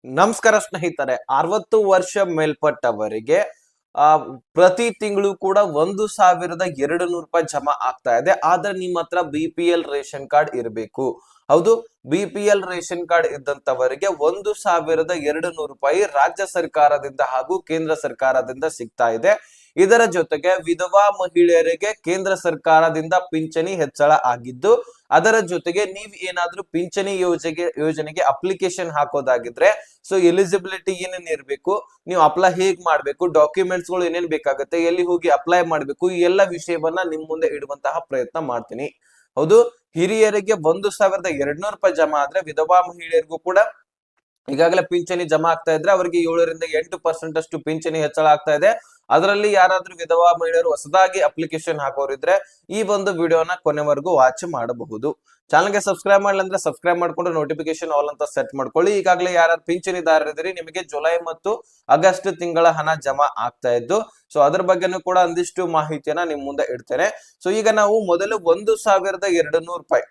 ನಮಸ್ಕಾರ ಸ್ನೇಹಿತರೆ, 60 ವರ್ಷ ಮೇಲ್ಪಟ್ಟವರಿಗೆ ಆ ಪ್ರತಿ ತಿಂಗಳು ಕೂಡ 1,200 ರೂಪಾಯಿ ಜಮಾ ಆಗ್ತಾ ಇದೆ. ಆದ್ರೆ ನಿಮ್ಮ ಹತ್ರ BPL ರೇಷನ್ ಕಾರ್ಡ್ ಇರಬೇಕು. ಹೌದು, BPL ರೇಷನ್ ಕಾರ್ಡ್ ಇದ್ದಂತವರಿಗೆ 1,200 ರೂಪಾಯಿ ರಾಜ್ಯ ಸರ್ಕಾರದಿಂದ ಹಾಗೂ ಕೇಂದ್ರ ಸರ್ಕಾರದಿಂದ ಸಿಗ್ತಾ ಇದೆ. ಇದರ ಜೊತೆಗೆ ವಿಧವಾ ಮಹಿಳೆಯರಿಗೆ ಕೇಂದ್ರ ಸರ್ಕಾರದಿಂದ ಪಿಂಚಣಿ ಹೆಚ್ಚಳ ಆಗಿದ್ದು, ಅದರ ಜೊತೆಗೆ ನೀವ್ ಏನಾದ್ರೂ ಪಿಂಚಣಿ ಯೋಜನೆಗೆ ಅಪ್ಲಿಕೇಶನ್ ಹಾಕೋದಾಗಿದ್ರೆ ಸೊ ಎಲಿಜಿಬಿಲಿಟಿ ಏನೇನ್ ಇರ್ಬೇಕು, ನೀವು ಅಪ್ಲೈ ಹೇಗ್ ಮಾಡ್ಬೇಕು, ಡಾಕ್ಯುಮೆಂಟ್ಸ್ ಗಳು ಏನೇನ್ ಬೇಕಾಗುತ್ತೆ, ಎಲ್ಲಿ ಹೋಗಿ ಅಪ್ಲೈ ಮಾಡ್ಬೇಕು, ಈ ಎಲ್ಲ ವಿಷಯವನ್ನ ನಿಮ್ ಮುಂದೆ ಇಡುವಂತಹ ಪ್ರಯತ್ನ ಮಾಡ್ತೀನಿ. ಹೌದು, ಹಿರಿಯರಿಗೆ 1,200 ರೂಪಾಯಿ ಜಮಾ ಆದ್ರೆ ವಿಧವಾ ಮಹಿಳೆಯರಿಗೂ ಕೂಡ ಈಗಾಗಲೇ ಪಿಂಚಣಿ ಜಮಾ ಆಗ್ತಾ ಇದ್ರೆ ಅವರಿಗೆ 7% ಅಷ್ಟು ಪಿಂಚಣಿ ಹೆಚ್ಚಳ ಆಗ್ತಾ ಇದೆ. ಅದರಲ್ಲಿ ಯಾರಾದ್ರೂ ವಿಧವಾ ಮಹಿಳೆಯರು ಹೊಸದಾಗಿ ಅಪ್ಲಿಕೇಶನ್ ಹಾಕೋರಿದ್ರೆ ಈ ಒಂದು ವಿಡಿಯೋನ ಕೊನೆವರೆಗೂ ವಾಚ್ ಮಾಡಬಹುದು. ಚಾನಲ್ಗೆ ಸಬ್ಸ್ಕ್ರೈಬ್ ಮಾಡಲಿ ಅಂದ್ರೆ ಸಬ್ಸ್ಕ್ರೈಬ್ ಮಾಡ್ಕೊಂಡು ನೋಟಿಫಿಕೇಶನ್ ಆಲ್ ಅಂತ ಸೆಟ್ ಮಾಡ್ಕೊಳ್ಳಿ. ಈಗಾಗಲೇ ಯಾರು ಪಿಂಚಣಿದಾರರಿದ್ದೀರಿ ನಿಮಗೆ ಜುಲೈ ಮತ್ತು ಆಗಸ್ಟ್ ತಿಂಗಳ ಹಣ ಜಮಾ ಆಗ್ತಾ ಇದ್ದು, ಸೊ ಅದ್ರ ಬಗ್ಗೆನೂ ಕೂಡ ಒಂದಿಷ್ಟು ಮಾಹಿತಿಯನ್ನ ನಿಮ್ ಮುಂದೆ ಇಡ್ತೇನೆ. ಸೊ ಈಗ ನಾವು ಮೊದಲು 1,200 ರೂಪಾಯಿ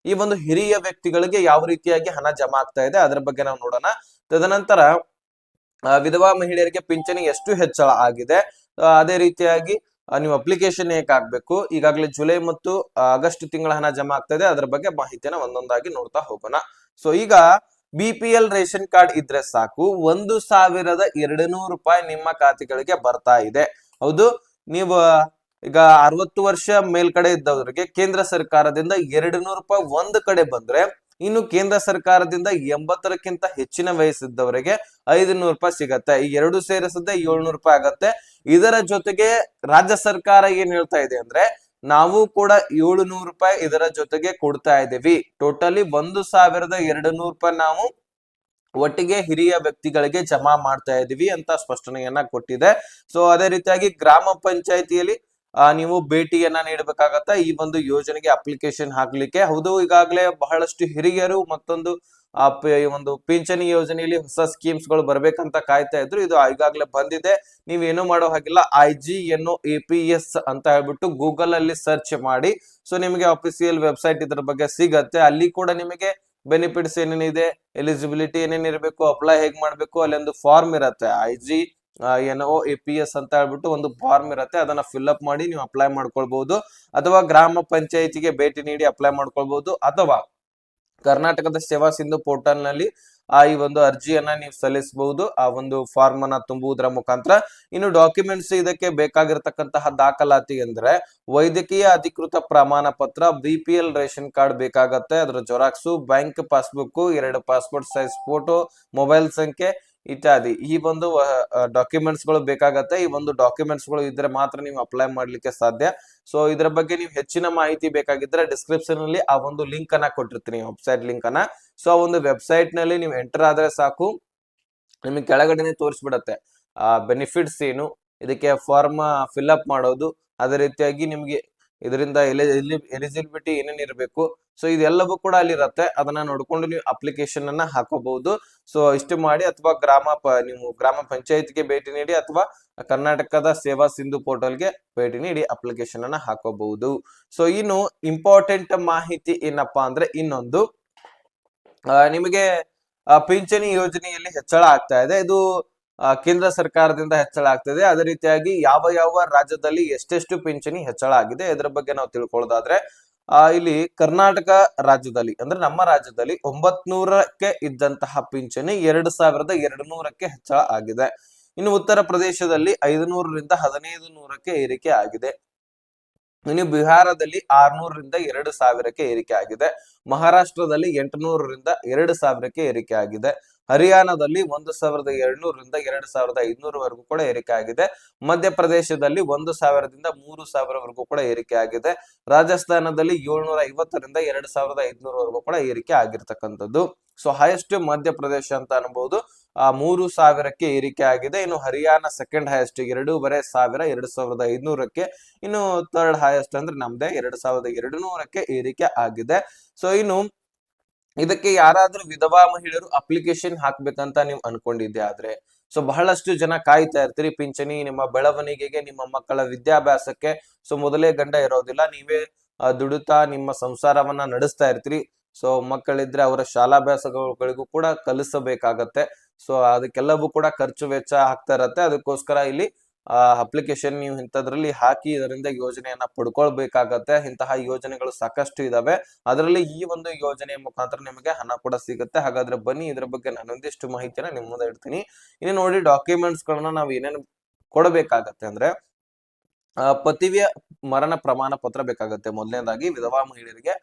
ಈ ಒಂದು ಹಿರಿಯ ವ್ಯಕ್ತಿಗಳಿಗೆ ಯಾವ ರೀತಿಯಾಗಿ ಹಣ ಜಮಾ ಆಗ್ತಾ ಇದೆ ಅದರ ಬಗ್ಗೆ ನಾವು ನೋಡೋಣ. ತದನಂತರ ವಿಧವಾ ಮಹಿಳೆಯರಿಗೆ ಪಿಂಚಣಿ ಎಷ್ಟು ಹೆಚ್ಚಳ ಆಗಿದೆ, ಅದೇ ರೀತಿಯಾಗಿ ನೀವು ಅಪ್ಲಿಕೇಶನ್ ಹೇಗೆ ಹಾಕ್ಬೇಕು, ಈಗಾಗಲೇ ಜುಲೈ ಮತ್ತು ಆಗಸ್ಟ್ ತಿಂಗಳ ಹಣ ಜಮಾ ಆಗ್ತಾ ಇದೆ, ಅದರ ಬಗ್ಗೆ ಮಾಹಿತಿಯನ್ನ ಒಂದೊಂದಾಗಿ ನೋಡ್ತಾ ಹೋಗೋಣ. ಸೊ ಈಗ BPL ರೇಷನ್ ಕಾರ್ಡ್ ಇದ್ರೆ ಸಾಕು, 1,200 ರೂಪಾಯಿ ನಿಮ್ಮ ಖಾತೆಗಳಿಗೆ ಬರ್ತಾ ಇದೆ. ಹೌದು, ನೀವು ಈಗ 60 ವರ್ಷ ಮೇಲ್ಕಡೆ ಇದ್ದವರಿಗೆ ಕೇಂದ್ರ ಸರ್ಕಾರದಿಂದ 200 ರೂಪಾಯಿ ಒಂದ್ ಕಡೆ ಬಂದ್ರೆ, ಇನ್ನು ಕೇಂದ್ರ ಸರ್ಕಾರದಿಂದ 80ಕ್ಕಿಂತ ಹೆಚ್ಚಿನ ವಯಸ್ಸಿದ್ದವರಿಗೆ 500 ರೂಪಾಯಿ ಸಿಗತ್ತೆ. ಈ ಎರಡು ಸೇರಿಸದೆ 700 ರೂಪಾಯಿ ಆಗತ್ತೆ. ಇದರ ಜೊತೆಗೆ ರಾಜ್ಯ ಸರ್ಕಾರ ಏನ್ ಹೇಳ್ತಾ ಇದೆ ಅಂದ್ರೆ, ನಾವು ಕೂಡ 700 ರೂಪಾಯಿ ಇದರ ಜೊತೆಗೆ ಕೊಡ್ತಾ ಇದ್ದೀವಿ. ಟೋಟಲಿ 1,200 ರೂಪಾಯಿ ನಾವು ಒಟ್ಟಿಗೆ ಹಿರಿಯ ವ್ಯಕ್ತಿಗಳಿಗೆ ಜಮಾ ಮಾಡ್ತಾ ಇದೀವಿ ಅಂತ ಸ್ಪಷ್ಟನೆಯನ್ನ ಕೊಟ್ಟಿದೆ. ಸೊ ಅದೇ ರೀತಿಯಾಗಿ ಗ್ರಾಮ ಪಂಚಾಯತಿಯಲ್ಲಿ ನೀವು ಭೇಟಿಯನ್ನ ನೀಡಬೇಕಾಗತ್ತೆ ಈ ಒಂದು ಯೋಜನೆಗೆ ಅಪ್ಲಿಕೇಶನ್ ಹಾಕ್ಲಿಕ್ಕೆ. ಹೌದು, ಈಗಾಗಲೇ ಬಹಳಷ್ಟು ಹಿರಿಯರು ಮತ್ತೊಂದು ಒಂದು ಪಿಂಚಣಿ ಯೋಜನೆಯಲ್ಲಿ ಹೊಸ ಸ್ಕೀಮ್ಸ್ ಗಳು ಬರ್ಬೇಕಂತ ಕಾಯ್ತಾ ಇದ್ರು. ಇದು ಈಗಾಗಲೇ ಬಂದಿದೆ. ನೀವೇನು ಮಾಡೋ ಹಾಗಿಲ್ಲ, IGNOAPS ಅಂತ ಹೇಳ್ಬಿಟ್ಟು ಗೂಗಲ್ ಅಲ್ಲಿ ಸರ್ಚ್ ಮಾಡಿ. ಸೊ ನಿಮಗೆ ಅಫಿಸಿಯಲ್ ವೆಬ್ಸೈಟ್ ಇದ್ರ ಬಗ್ಗೆ ಸಿಗತ್ತೆ. ಅಲ್ಲಿ ಕೂಡ ನಿಮಗೆ ಬೆನಿಫಿಟ್ಸ್ ಏನೇನಿದೆ, ಎಲಿಜಿಬಿಲಿಟಿ ಏನೇನ್ ಇರಬೇಕು, ಅಪ್ಲೈ ಹೇಗ್ ಮಾಡ್ಬೇಕು, ಅಲ್ಲಿ ಒಂದು ಫಾರ್ಮ್ ಇರತ್ತೆ. IGNOAPS ಅಂತ ಹೇಳ್ಬಿಟ್ಟು ಒಂದು ಫಾರ್ಮ್ ಇರತ್ತೆ. ಅದನ್ನ ಫಿಲ್ಅಪ್ ಮಾಡಿ ನೀವು ಅಪ್ಲೈ ಮಾಡ್ಕೊಳ್ಬಹುದು, ಅಥವಾ ಗ್ರಾಮ ಪಂಚಾಯತಿಗೆ ಭೇಟಿ ನೀಡಿ ಅಪ್ಲೈ ಮಾಡ್ಕೊಳ್ಬಹುದು, ಅಥವಾ ಕರ್ನಾಟಕದ ಸೇವಾ ಸಿಂಧು ಪೋರ್ಟಲ್ ನಲ್ಲಿ ಈ ಒಂದು ಅರ್ಜಿಯನ್ನ ನೀವು ಸಲ್ಲಿಸಬಹುದು, ಆ ಒಂದು ಫಾರ್ಮ್ ಅನ್ನ ತುಂಬುವುದರ ಮುಖಾಂತರ. ಇನ್ನು ಡಾಕ್ಯುಮೆಂಟ್ಸ್ ಇದಕ್ಕೆ ಬೇಕಾಗಿರ್ತಕ್ಕಂತಹ ದಾಖಲಾತಿ ಅಂದ್ರೆ ವೈದ್ಯಕೀಯ ಅಧಿಕೃತ ಪ್ರಮಾಣ ಪತ್ರ, BPL ರೇಷನ್ ಕಾರ್ಡ್ ಬೇಕಾಗತ್ತೆ, ಅದರ xerox, bank passbook, 2 passport size photo, mobile ಸಂಖ್ಯೆ ಇತ್ಯಾದಿ ಈ ಒಂದು ಡಾಕ್ಯುಮೆಂಟ್ಸ್ ಗಳು ಬೇಕಾಗತ್ತೆ. ಈ ಒಂದು ಡಾಕ್ಯುಮೆಂಟ್ಸ್ ಗಳು ಇದ್ರೆ ಮಾತ್ರ ನೀವು ಅಪ್ಲೈ ಮಾಡ್ಲಿಕ್ಕೆ ಸಾಧ್ಯ. ಸೊ ಇದ್ರ ಬಗ್ಗೆ ನೀವು ಹೆಚ್ಚಿನ ಮಾಹಿತಿ ಬೇಕಾಗಿದ್ರೆ ಡಿಸ್ಕ್ರಿಪ್ಷನ್ ಅಲ್ಲಿ ಆ ಒಂದು ಲಿಂಕ್ ಅನ್ನ ಕೊಟ್ಟಿರ್ತೀನಿ, ವೆಬ್ಸೈಟ್ ಲಿಂಕ್ ಅನ್ನ. ಸೊ ಆ ಒಂದು ವೆಬ್ಸೈಟ್ ನಲ್ಲಿ ನೀವು ಎಂಟರ್ ಆದ್ರೆ ಸಾಕು, ನಿಮಗೆ ಕೆಳಗಡೆನೆ ತೋರಿಸ್ಬಿಡತ್ತೆ ಬೆನಿಫಿಟ್ಸ್ ಏನು, ಇದಕ್ಕೆ ಫಾರ್ಮ್ ಫಿಲ್ಅಪ್ ಮಾಡೋದು, ಅದೇ ರೀತಿಯಾಗಿ ನಿಮ್ಗೆ ಇದರಿಂದ ಎಲಿಜಿಬಿಲಿಟಿ ಏನೇನ್ ಇರಬೇಕು, ಸೊ ಇದೆಲ್ಲವೂ ಕೂಡ ಅಲ್ಲಿ ಇರತ್ತೆ. ಅದನ್ನ ನೋಡ್ಕೊಂಡು ನೀವು ಅಪ್ಲಿಕೇಶನ್ ಅನ್ನ ಹಾಕೋಬಹುದು. ಸೊ ಇಷ್ಟು ಮಾಡಿ, ಅಥವಾ ನೀವು ಗ್ರಾಮ ಪಂಚಾಯತ್ಗೆ ಭೇಟಿ ನೀಡಿ, ಅಥವಾ ಕರ್ನಾಟಕದ ಸೇವಾ ಸಿಂಧು ಪೋರ್ಟಲ್ಗೆ ಭೇಟಿ ನೀಡಿ ಅಪ್ಲಿಕೇಶನ್ ಅನ್ನ ಹಾಕೋಬಹುದು. ಸೊ ಇನ್ನು ಇಂಪಾರ್ಟೆಂಟ್ ಮಾಹಿತಿ ಏನಪ್ಪಾ ಅಂದ್ರೆ, ಇನ್ನೊಂದು ನಿಮಗೆ ಪಿಂಚಣಿ ಯೋಜನೆಯಲ್ಲಿ ಹೆಚ್ಚಳ ಆಗ್ತಾ ಇದೆ. ಇದು ಕೇಂದ್ರ ಸರ್ಕಾರದಿಂದ ಹೆಚ್ಚಳ ಆಗ್ತದೆ. ಅದೇ ರೀತಿಯಾಗಿ ಯಾವ ಯಾವ ರಾಜ್ಯದಲ್ಲಿ ಎಷ್ಟೆಷ್ಟು ಪಿಂಚಣಿ ಹೆಚ್ಚಳ ಆಗಿದೆ ಇದರ ಬಗ್ಗೆ ನಾವು ತಿಳ್ಕೊಳ್ಳೋದಾದ್ರೆ, ಇಲ್ಲಿ ಕರ್ನಾಟಕ ರಾಜ್ಯದಲ್ಲಿ ಅಂದ್ರೆ ನಮ್ಮ ರಾಜ್ಯದಲ್ಲಿ 900ಕ್ಕೆ ಇದ್ದಂತಹ ಪಿಂಚಣಿ 2,200ಕ್ಕೆ ಹೆಚ್ಚಳ ಆಗಿದೆ. ಇನ್ನು ಉತ್ತರ ಪ್ರದೇಶದಲ್ಲಿ 500ರಿಂದ 1,500ಕ್ಕೆ ಏರಿಕೆ ಆಗಿದೆ. ಇನ್ನು ಬಿಹಾರದಲ್ಲಿ 600ರಿಂದ 2,000ಕ್ಕೆ ಏರಿಕೆ ಆಗಿದೆ. ಮಹಾರಾಷ್ಟ್ರದಲ್ಲಿ 800ರಿಂದ 2,000ಕ್ಕೆ ಏರಿಕೆ ಆಗಿದೆ. ಹರಿಯಾಣದಲ್ಲಿ 1,200ರಿಂದ 2,500ವರೆಗೂ ಕೂಡ ಏರಿಕೆ ಆಗಿದೆ. ಮಧ್ಯಪ್ರದೇಶದಲ್ಲಿ 1,000ದಿಂದ 3,000ವರೆಗೂ ಕೂಡ ಏರಿಕೆ ಆಗಿದೆ. ರಾಜಸ್ಥಾನದಲ್ಲಿ 750ರಿಂದ 2,500ವರೆಗೂ ಕೂಡ ಏರಿಕೆ ಆಗಿರ್ತಕ್ಕಂಥದ್ದು. ಸೊ ಹೈಯೆಸ್ಟ್ ಮಧ್ಯಪ್ರದೇಶ ಅಂತ ಅನ್ಬಹುದು, 3,000ಕ್ಕೆ ಏರಿಕೆ ಆಗಿದೆ. ಇನ್ನು ಹರಿಯಾಣ ಸೆಕೆಂಡ್ ಹೈಯೆಸ್ಟ್ 2,500 2,500ಕ್ಕೆ. ಇನ್ನು ಥರ್ಡ್ ಹೈಯೆಸ್ಟ್ ಅಂದ್ರೆ ನಮ್ದೇ 2,200ಕ್ಕೆ ಏರಿಕೆ ಆಗಿದೆ. ಸೊ ಇನ್ನು ಇದಕ್ಕೆ ಯಾರಾದ್ರೂ ವಿಧವಾ ಮಹಿಳೆಯರು ಅಪ್ಲಿಕೇಶನ್ ಹಾಕ್ಬೇಕಂತ ನೀವು ಅನ್ಕೊಂಡಿದ್ದೆ ಆದ್ರೆ, ಸೊ ಬಹಳಷ್ಟು ಜನ ಕಾಯ್ತಾ ಇರ್ತೀರಿ ಪಿಂಚಣಿ, ನಿಮ್ಮ ಬೆಳವಣಿಗೆಗೆ, ನಿಮ್ಮ ಮಕ್ಕಳ ವಿದ್ಯಾಭ್ಯಾಸಕ್ಕೆ. ಸೊ ಮೊದಲೇ ಗಂಡ ಇರೋದಿಲ್ಲ, ನೀವೇ ದುಡಿತಾ ನಿಮ್ಮ ಸಂಸಾರವನ್ನ ನಡೆಸ್ತಾ ಇರ್ತೀರಿ. ಸೊ ಮಕ್ಕಳಿದ್ರೆ ಅವರ ಶಾಲಾಭ್ಯಾಸಗಳಿಗೂ ಕೂಡ ಕಲಿಸಬೇಕಾಗತ್ತೆ. ಸೊ ಅದಕ್ಕೆಲ್ಲವೂ ಕೂಡ ಖರ್ಚು ವೆಚ್ಚ ಆಗ್ತಾ ಇರತ್ತೆ. ಅದಕ್ಕೋಸ್ಕರ ಇಲ್ಲಿ ಅಪ್ಲಿಕೇಶನ್ ನೀವು ಇಂಥದ್ರಲ್ಲಿ ಹಾಕಿ ಇದರಿಂದ ಯೋಜನೆಯನ್ನ ಪಡ್ಕೊಳ್ಬೇಕಾಗತ್ತೆ. ಇಂತಹ ಯೋಜನೆಗಳು ಸಾಕಷ್ಟು ಇದಾವೆ. ಅದರಲ್ಲಿ ಈ ಒಂದು ಯೋಜನೆಯ ಮುಖಾಂತರ ನಿಮಗೆ ಹಣ ಕೂಡ ಸಿಗುತ್ತೆ. ಹಾಗಾದ್ರೆ ಬನ್ನಿ ಇದ್ರ ಬಗ್ಗೆ ನಾನು ಒಂದಿಷ್ಟು ಮಾಹಿತಿಯನ್ನ ನಿಮ್ ಮುಂದೆ ಇಡ್ತೀನಿ. ಇನ್ನು ನೋಡಿ, ಡಾಕ್ಯುಮೆಂಟ್ಸ್ ಗಳನ್ನ ನಾವು ಏನೇನು ಕೊಡಬೇಕಾಗತ್ತೆ ಅಂದ್ರೆ, ಪತಿಯ ಮರಣ ಪ್ರಮಾಣ ಪತ್ರ ಬೇಕಾಗತ್ತೆ. ಮೊದಲನೇದಾಗಿ ವಿಧವಾ ಮಹಿಳೆಯರಿಗೆ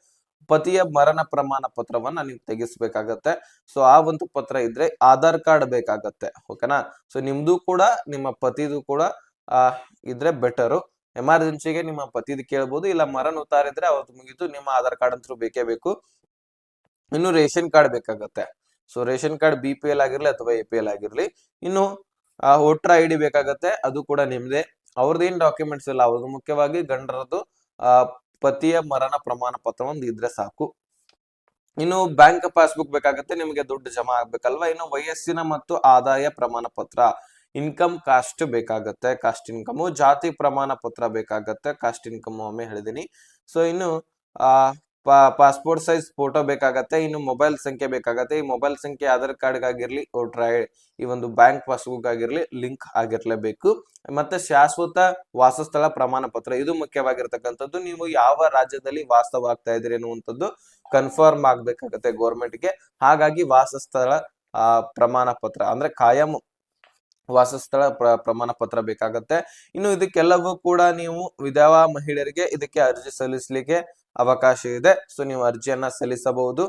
ಪತಿಯ ಮರಣ ಪ್ರಮಾಣ ಪತ್ರವನ್ನ ನೀವು ತೆಗಿಸ್ಬೇಕಾಗತ್ತೆ. ಸೊ ಆ ಒಂದು ಪತ್ರ ಇದ್ರೆ ಆಧಾರ್ ಕಾರ್ಡ್ ಬೇಕಾಗತ್ತೆ. ಓಕೆನಾ? ಸೊ ನಿಮ್ದು ಕೂಡ ನಿಮ್ಮ ಪತಿದು ಕೂಡ ಇದ್ರೆ ಬೆಟರು. ಎಮರ್ಜೆನ್ಸಿಗೆ ನಿಮ್ಮ ಪತಿದು ಕೇಳ್ಬೋದು, ಇಲ್ಲ ಮರಣ ಉತ್ತಾರಿದ್ರೆ ಅವ್ರದ್ದು ಮುಗಿತು, ನಿಮ್ಮ ಆಧಾರ್ ಕಾರ್ಡ್ ಅಂತೂ ಬೇಕೇ ಬೇಕು. ಇನ್ನು ರೇಷನ್ ಕಾರ್ಡ್ ಬೇಕಾಗತ್ತೆ. ಸೊ ರೇಷನ್ ಕಾರ್ಡ್ BPL ಆಗಿರ್ಲಿ ಅಥವಾ APL ಆಗಿರ್ಲಿ. ಇನ್ನು ವೋಟರ್ ID ಬೇಕಾಗತ್ತೆ, ಅದು ಕೂಡ ನಿಮ್ದೇ. ಅವ್ರದ್ದೇನ್ ಡಾಕ್ಯುಮೆಂಟ್ಸ್ ಇಲ್ಲ, ಅವ್ರದ್ದು ಮುಖ್ಯವಾಗಿ ಗಂಡರದ್ದು ಪತಿಯ ಮರಣ ಪ್ರಮಾಣ ಪತ್ರ ಒಂದು ಇದ್ರೆ ಸಾಕು. ಇನ್ನು ಬ್ಯಾಂಕ್ ಪಾಸ್ಬುಕ್ ಬೇಕಾಗತ್ತೆ, ನಿಮಗೆ ದುಡ್ಡು ಜಮಾ ಆಗ್ಬೇಕಲ್ವಾ. ಇನ್ನು ವಯಸ್ಸಿನ ಮತ್ತು ಆದಾಯ ಪ್ರಮಾಣ ಪತ್ರ, ಇನ್ಕಮ್ ಕಾಸ್ಟ್ ಬೇಕಾಗತ್ತೆ, ಕಾಸ್ಟ್ ಇನ್ಕಮ್. ಜಾತಿ ಪ್ರಮಾಣ ಪತ್ರ ಬೇಕಾಗತ್ತೆ, ಕಾಸ್ಟ್ ಇನ್ಕಮ್ ಒಮ್ಮೆ ಹೇಳಿದೀನಿ. ಸೊ ಇನ್ನು ಪಾಸ್ಪೋರ್ಟ್ ಸೈಜ್ ಫೋಟೋ ಬೇಕಾಗತ್ತೆ. ಇನ್ನು ಮೊಬೈಲ್ ಸಂಖ್ಯೆ ಬೇಕಾಗತ್ತೆ. ಈ ಮೊಬೈಲ್ ಸಂಖ್ಯೆ ಆಧಾರ್ ಕಾರ್ಡ್ ಆಗಿರ್ಲಿ, ಈ ಒಂದು ಬ್ಯಾಂಕ್ ಪಾಸ್ಬುಕ್ ಆಗಿರ್ಲಿ ಲಿಂಕ್ ಆಗಿರ್ಲೇಬೇಕು. ಮತ್ತೆ ಶಾಶ್ವತ ವಾಸಸ್ಥಳ ಪ್ರಮಾಣ ಪತ್ರ, ಇದು ಮುಖ್ಯವಾಗಿರ್ತಕ್ಕಂಥದ್ದು. ನೀವು ಯಾವ ರಾಜ್ಯದಲ್ಲಿ ವಾಸವಾಗ್ತಾ ಇದ್ದೀರಿ ಅನ್ನುವಂಥದ್ದು ಕನ್ಫರ್ಮ್ ಆಗ್ಬೇಕಾಗತ್ತೆ ಗೆ. ಹಾಗಾಗಿ ವಾಸಸ್ಥಳ ಪ್ರಮಾಣ ಪತ್ರ ಅಂದ್ರೆ ಕಾಯಂ ವಾಸಸ್ಥಳ ಪ್ರಮಾಣ ಪತ್ರ ಬೇಕಾಗತ್ತೆ. ಇನ್ನು ಇದಕ್ಕೆಲ್ಲವೂ ಕೂಡ ನೀವು ವಿಧವಾ ಮಹಿಳೆಯರಿಗೆ ಇದಕ್ಕೆ ಅರ್ಜಿ ಸಲ್ಲಿಸಲಿಕ್ಕೆ ಅವಕಾಶ ಇದೆ. ಸೊ ನೀವು ಅರ್ಜಿಯನ್ನ ಸಲ್ಲಿಸಬಹುದು.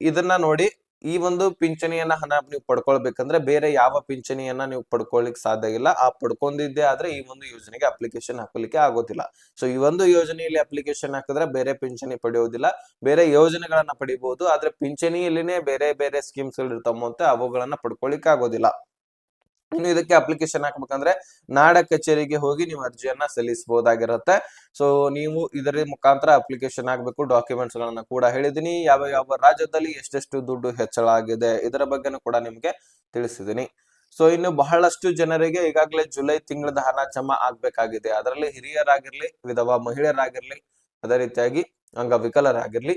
ಇದನ್ನ ನೋಡಿ, ಈ ಒಂದು ಪಿಂಚಣಿಯನ್ನ ಹಣ ನೀವು ಪಡ್ಕೊಳ್ಬೇಕಂದ್ರೆ ಬೇರೆ ಯಾವ ಪಿಂಚಣಿಯನ್ನ ನೀವು ಪಡ್ಕೊಳ್ಳಿಕ್ ಸಾಧ್ಯ ಇಲ್ಲ. ಪಡ್ಕೊಂಡಿದ್ದೆ ಆದ್ರೆ ಈ ಒಂದು ಯೋಜನೆಗೆ ಅಪ್ಲಿಕೇಶನ್ ಹಾಕಲಿಕ್ಕೆ ಆಗೋದಿಲ್ಲ. ಸೊ ಈ ಒಂದು ಯೋಜನೆಯಲ್ಲಿ ಅಪ್ಲಿಕೇಶನ್ ಹಾಕಿದ್ರೆ ಬೇರೆ ಪಿಂಚಣಿ ಪಡೆಯೋದಿಲ್ಲ, ಬೇರೆ ಯೋಜನೆಗಳನ್ನ ಪಡಿಬಹುದು. ಆದ್ರೆ ಪಿಂಚಣಿಯಲ್ಲಿನೇ ಬೇರೆ ಬೇರೆ ಸ್ಕೀಮ್ಸ್ ಗಳು ಇರ್ತಾವಂತೆ, ಅವುಗಳನ್ನ ಪಡ್ಕೊಳ್ಳಿಕ್ ಆಗೋದಿಲ್ಲ. ಇನ್ನು ಇದಕ್ಕೆ ಅಪ್ಲಿಕೇಶನ್ ಹಾಕ್ಬೇಕಂದ್ರೆ ನಾಡ ಕಚೇರಿಗೆ ಹೋಗಿ ನೀವು ಅರ್ಜಿಯನ್ನ ಸಲ್ಲಿಸಬಹುದಾಗಿರುತ್ತೆ. ಸೊ ನೀವು ಇದರ ಮುಖಾಂತರ ಅಪ್ಲಿಕೇಶನ್ ಹಾಕ್ಬೇಕು. ಡಾಕ್ಯುಮೆಂಟ್ಸ್ ಗಳನ್ನ ಕೂಡ ಹೇಳಿದೀನಿ, ಯಾವ ಯಾವ ರಾಜ್ಯದಲ್ಲಿ ಎಷ್ಟೆಷ್ಟು ದುಡ್ಡು ಹೆಚ್ಚಳ ಆಗಿದೆ ಇದರ ಬಗ್ಗೆನೂ ಕೂಡ ನಿಮ್ಗೆ ತಿಳಿಸಿದೀನಿ. ಸೊ ಇನ್ನು ಬಹಳಷ್ಟು ಜನರಿಗೆ ಈಗಾಗಲೇ ಜುಲೈ ತಿಂಗಳದ ಹಣ ಜಮಾ ಆಗ್ಬೇಕಾಗಿದೆ. ಅದರಲ್ಲಿ ಹಿರಿಯರಾಗಿರ್ಲಿ, ವಿಧವಾ ಮಹಿಳೆಯರಾಗಿರ್ಲಿ, ಅದೇ ರೀತಿಯಾಗಿ ಅಂಗವಿಕಲರಾಗಿರ್ಲಿ,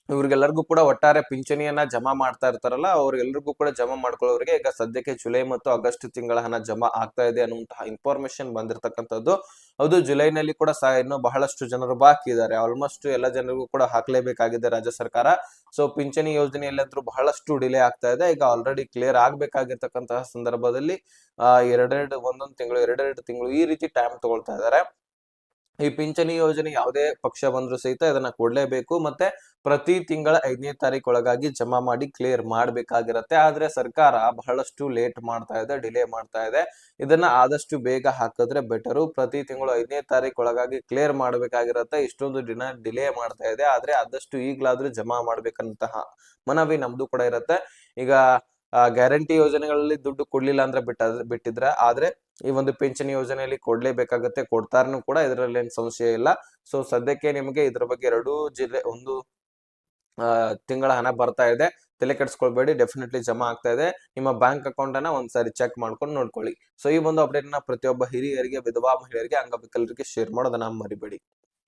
ಇವ್ರಿಗೆಲ್ಲರಿಗೂ ಕೂಡ ಒಟ್ಟಾರೆ ಪಿಂಚಣಿಯನ್ನ ಜಮಾ ಮಾಡ್ತಾ ಇರ್ತಾರಲ್ಲ, ಅವ್ರಿಗೆಲ್ಲರಿಗೂ ಕೂಡ ಜಮಾ ಮಾಡ್ಕೊಳ್ಳೋರಿಗೆ ಈಗ ಸದ್ಯಕ್ಕೆ ಜುಲೈ ಮತ್ತು ಆಗಸ್ಟ್ ತಿಂಗಳ ಹಣ ಜಮಾ ಆಗ್ತಾ ಇದೆ ಅನ್ನುವಂತಹ ಇನ್ಫಾರ್ಮೇಶನ್ ಬಂದಿರತಕ್ಕಂಥದ್ದು. ಹೌದು, ಜುಲೈನಲ್ಲಿ ಕೂಡ ಇನ್ನು ಬಹಳಷ್ಟು ಜನರು ಬಾಕಿ ಇದ್ದಾರೆ. ಆಲ್ಮೋಸ್ಟ್ ಎಲ್ಲ ಜನರಿಗೂ ಕೂಡ ಹಾಕ್ಲೇಬೇಕಾಗಿದೆ ರಾಜ್ಯ ಸರ್ಕಾರ. ಸೊ ಪಿಂಚಣಿ ಯೋಜನೆಯಲ್ಲಂತೂ ಬಹಳಷ್ಟು ಡಿಲೇ ಆಗ್ತಾ ಇದೆ. ಈಗ ಆಲ್ರೆಡಿ ಕ್ಲಿಯರ್ ಆಗ್ಬೇಕಾಗಿರ್ತಕ್ಕಂತಹ ಸಂದರ್ಭದಲ್ಲಿ ಒಂದೊಂದು ತಿಂಗಳು, ಎರಡೆರಡು ತಿಂಗಳು ಈ ರೀತಿ ಟೈಮ್ ತಗೊಳ್ತಾ ಇದ್ದಾರೆ. ಈ ಪಿಂಚಣಿ ಯೋಜನೆ ಯಾವುದೇ ಪಕ್ಷ ಬಂದ್ರು ಸಹಿತ ಇದನ್ನ ಕೊಡ್ಲೇಬೇಕು. ಮತ್ತೆ ಪ್ರತಿ ತಿಂಗಳ 5ನೇ ತಾರೀಕು ಒಳಗಾಗಿ ಜಮಾ ಮಾಡಿ ಕ್ಲಿಯರ್ ಮಾಡ್ಬೇಕಾಗಿರತ್ತೆ. ಆದ್ರೆ ಸರ್ಕಾರ ಬಹಳಷ್ಟು ಲೇಟ್ ಮಾಡ್ತಾ ಇದೆ, ಡಿಲೇ ಮಾಡ್ತಾ ಇದೆ. ಇದನ್ನ ಆದಷ್ಟು ಬೇಗ ಹಾಕಿದ್ರೆ ಬೆಟರು. ಪ್ರತಿ ತಿಂಗಳು 5ನೇ ತಾರೀಕು ಒಳಗಾಗಿ ಕ್ಲಿಯರ್ ಮಾಡ್ಬೇಕಾಗಿರತ್ತೆ. ಇಷ್ಟೊಂದು ದಿನ ಡಿಲೇ ಮಾಡ್ತಾ ಇದೆ, ಆದ್ರೆ ಆದಷ್ಟು ಈಗ್ಲಾದ್ರೂ ಜಮಾ ಮಾಡ್ಬೇಕಂತಹ ಮನವಿ ನಮ್ದು ಕೂಡ ಇರತ್ತೆ. ಈಗ ಗ್ಯಾರಂಟಿ ಯೋಜನೆಗಳಲ್ಲಿ ದುಡ್ಡು ಕೊಡ್ಲಿಲ್ಲ ಅಂದ್ರೆ ಬಿಟ್ಟಿದ್ರೆ, ಆದ್ರೆ ಈ ಒಂದು ಪಿಂಚಣಿ ಯೋಜನೆಯಲ್ಲಿ ಕೊಡ್ಲೇಬೇಕಾಗತ್ತೆ. ಕೊಡ್ತಾರನು ಕೂಡ, ಇದರಲ್ಲಿ ಏನ್ ಸಂಶಯ ಇಲ್ಲ. ಸೊ ಸದ್ಯಕ್ಕೆ ನಿಮಗೆ ಇದ್ರ ಬಗ್ಗೆ ಒಂದು ತಿಂಗಳ ಹಣ ಬರ್ತಾ ಇದೆ, ತಲೆ ಕೆಡಿಸ್ಕೊಳ್ಬೇಡಿ. ಡೆಫಿನೆಟ್ಲಿ ಜಮಾ ಆಗ್ತಾ ಇದೆ. ನಿಮ್ಮ ಬ್ಯಾಂಕ್ ಅಕೌಂಟ್ ಅನ್ನ ಒಂದ್ಸಾರಿ ಚೆಕ್ ಮಾಡ್ಕೊಂಡು ನೋಡ್ಕೊಳ್ಳಿ. ಸೊ ಈ ಒಂದು ಅಪ್ಡೇಟ್ ನ ಪ್ರತಿಯೊಬ್ಬ ಹಿರಿಯರಿಗೆ, ವಿಧವಾ ಮಹಿಳೆಯರಿಗೆ, ಅಂಗವಿಕಲರಿಗೆ ಶೇರ್ ಮಾಡೋದನ್ನ ಮರಿಬೇಡಿ.